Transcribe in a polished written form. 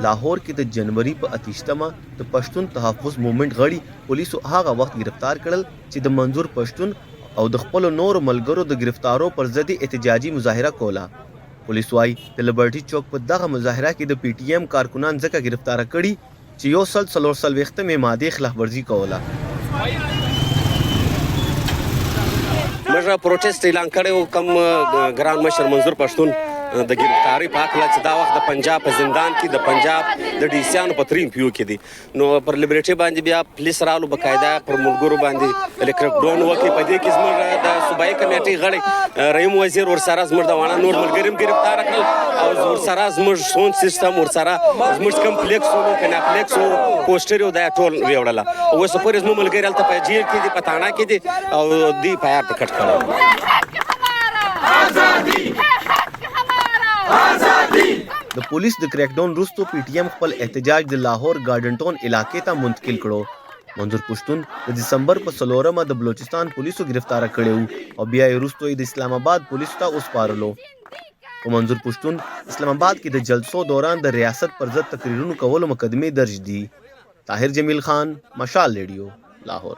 लाहौर کې د جنوري په 28مه د پښتون تحفظ موومېنټ غړي پولیسو هغه وخت گرفتار کړل چې د منظور پښتون او د خپل نور ملګرو د گرفتارو پر ضد احتجاجي مظاهره کوله. پولیس وايي د لبرټي چوک په دغه مظاهره کې د پی ټی ایم کارکونان ځکه گرفتار کړي چې یو سل څلور څلوېښتمې مادې خلاف ورزي کوله. موږ پروټیسټ اعلان کړی و کوم ګران مشر منظور پښتون د گرفتاری په هکله چې دا وخت د پنجاب په زندان کې د پنجاب د ډي سیانو په 3 پیو کې دي نو پر لیبرټي باندې بیا پولیس رالو بقاعده پر ملګرو باندې الکترون وکړي. په دې کې زموږ د صوبایي کمیټې غړي رحیم وزیر ورسره زموږ د واړه نور ملګري گرفتار کړل او ورسره زموږ سون سیستم ورسره زموږ کمپلیکس وو کناپلیکس وو پوسټر یو دا ټول ویوړله اوس پورې زموږ ملګري هلته په جیل کې دي په تاڼه کې دي او دی په یار پکټ کړل. د پولیس د کریک ډاون وروسته پی ټی ایم خپل احتجاج د لاهور ګارډن ټاون علاقې ته منتقل کړو. منظور پښتون د دسمبر په 14مه د بلوچستان پولیسو گرفتار کړی او بیا یې وروسته د اسلام آباد پولیسو ته وسپارلو. په منظور پښتون اسلام آباد کې د جلسو دوران د ریاست پر ضد تقریرونو کولو مقدمې درج دي. طاهر جمیل خان، مشال ریډیو، لاهور.